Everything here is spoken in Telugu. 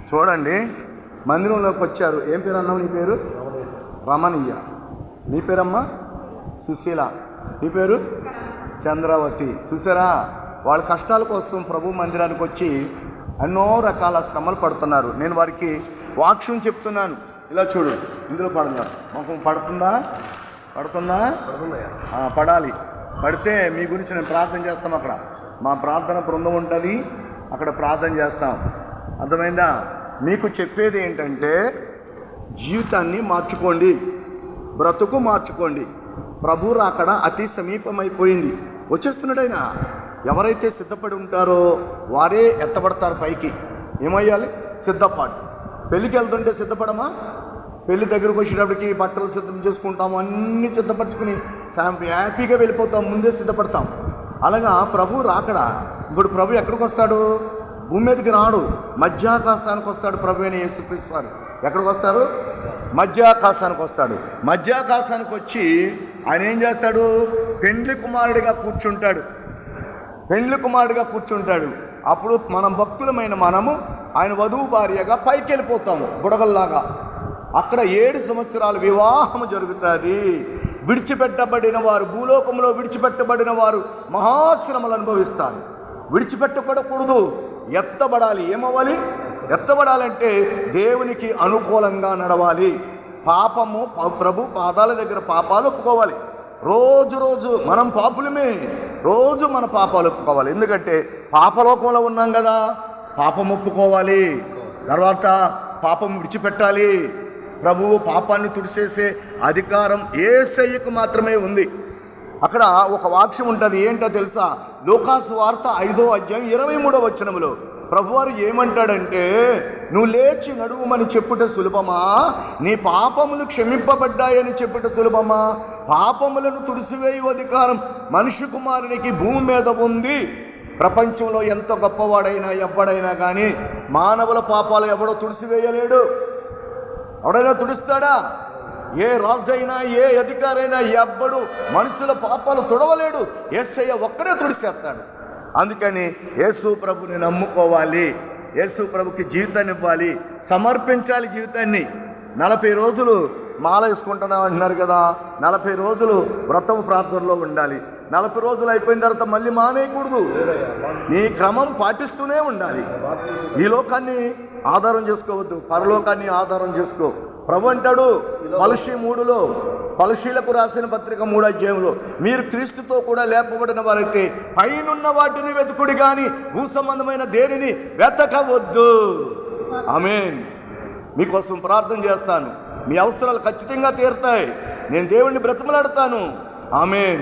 చూడండి, మందిరంలోకి వచ్చారు. ఏం పేరు అన్నావు? నీ పేరు రమణీయ. నీ పేరమ్మా సుశీల. నీ పేరు చంద్రావతి. చూసారా, వాళ్ళ కష్టాల కోసం ప్రభు మందిరానికి వచ్చి ఎన్నో రకాల శ్రమలు పడుతున్నారు. నేను వారికి వాక్యం చెప్తున్నాను. ఇలా చూడు, ఇందులో పడదాం. మాకు పడుతుందా? పడాలి. పడితే మీ గురించి నేను ప్రార్థన చేస్తాం. అక్కడ మా ప్రార్థన బృందం ఉంటుంది, అక్కడ ప్రార్థన చేస్తాం. అర్థమైందా? మీకు చెప్పేది ఏంటంటే, జీవితాన్ని మార్చుకోండి, బ్రతుకు మార్చుకోండి. ప్రభు రాకడ అతి సమీపమైపోయింది. వచ్చేస్తున్నాడు ఆయన. ఎవరైతే సిద్ధపడి ఉంటారో వారే ఎత్తబడతారు పైకి. ఏమయ్యాలి? సిద్ధపాటు. పెళ్ళికి వెళ్తుంటే సిద్ధపడమా? పెళ్లి దగ్గరకు వచ్చేటప్పటికి బట్టలు సిద్ధం చేసుకుంటాము, అన్నీ సిద్ధపరచుకుని హ్యాపీగా వెళ్ళిపోతాం, ముందే సిద్ధపడతాం. అలాగా ప్రభు రాకడ. ఇప్పుడు ప్రభు ఎక్కడికి వస్తాడు? భూమి మీదకి రాడు, మధ్యాకాశానికి వస్తాడు. ప్రభు అయిన యేసుక్రీస్తు వారు ఎక్కడికి వస్తారు? మధ్యాకాశానికి వస్తాడు. మధ్యాకాశానికి వచ్చి ఆయన ఏం చేస్తాడు? పెండ్లి కుమారుడిగా కూర్చుంటాడు. అప్పుడు మనం భక్తులమైన మనము ఆయన వధువు భార్యగా పైకి వెళ్ళిపోతాము బుడగల్లాగా. అక్కడ 7 సంవత్సరాలు వివాహము జరుగుతుంది. విడిచిపెట్టబడిన వారు, భూలోకంలో విడిచిపెట్టబడిన వారు మహాశ్రమలు అనుభవిస్తారు. విడిచిపెట్టకూడదు, ఎత్తబడాలి. ఏమవ్వాలి? ఎత్తబడాలంటే దేవునికి అనుకూలంగా నడవాలి. ప్రభు పాదాల దగ్గర పాపాలు ఒప్పుకోవాలి. రోజు మనం పాపులమే, రోజు మన పాపాలు ఒప్పుకోవాలి. ఎందుకంటే పాపలోకంలో ఉన్నాం కదా. పాపం ఒప్పుకోవాలి, తర్వాత పాపం విడిచిపెట్టాలి. ప్రభువు పాపాన్ని తుడిచేసే అధికారం యేసయ్యకు మాత్రమే ఉంది. అక్కడ ఒక వాక్యం ఉంటుంది. ఏంటో తెలుసా? లూకాసు వార్త 5వ అధ్యాయం 23వ వచనములో ప్రభువారు ఏమంటాడంటే, నువ్వు లేచి నడువుమని చెప్పుట సులభమా, నీ పాపములు క్షమింపబడ్డాయని చెప్పుట సులభమా? పాపములను తుడిసివేయు అధికారం మనిషి కుమారునికి భూమి మీద ఉంది. ప్రపంచంలో ఎంత గొప్పవాడైనా ఎవడైనా కానీ మానవుల పాపాలు ఎవడో తుడిసివేయలేడు. ఎవడైనా తుడుస్తాడా? ఏ రాజైనా ఏ అధికారైనా ఎవ్వడు మనుషుల పాపాలు తుడవలేడు. యేసయ్య ఒక్కడే తుడిసేస్తాడు. అందుకని యేసు ప్రభుని నమ్ముకోవాలి, యేసు ప్రభుకి జీవితాన్ని ఇవ్వాలి, సమర్పించాలి జీవితాన్ని. 40 రోజులు మాల వేసుకుంటున్నాం అంటున్నారు కదా. 40 రోజులు వ్రతం ప్రార్థనలో ఉండాలి. 40 రోజులు అయిపోయిన తర్వాత మళ్ళీ మానేయకూడదు. నీ క్రమం పాటిస్తూనే ఉండాలి. ఈ లోకాన్ని ఆధారం చేసుకోవద్దు, పరలోకాన్ని ఆధారం చేసుకో. ప్రభు అంటాడు కొలస్సీ 3లో, కొలస్సీలకు రాసిన పత్రిక 3వ అధ్యాయంలో, మీరు క్రీస్తుతో కూడా లేపబడిన వారైతే పైనున్న వాటిని వెతుకుడి కానీ భూ సంబంధమైన దేనిని వెతకవద్దు. ఆమేన్. మీకోసం ప్రార్థన చేస్తాను. మీ అవసరాలు ఖచ్చితంగా తీరుతాయి. నేను దేవుణ్ణి బ్రతిమలాడతాను. ఆమేన్.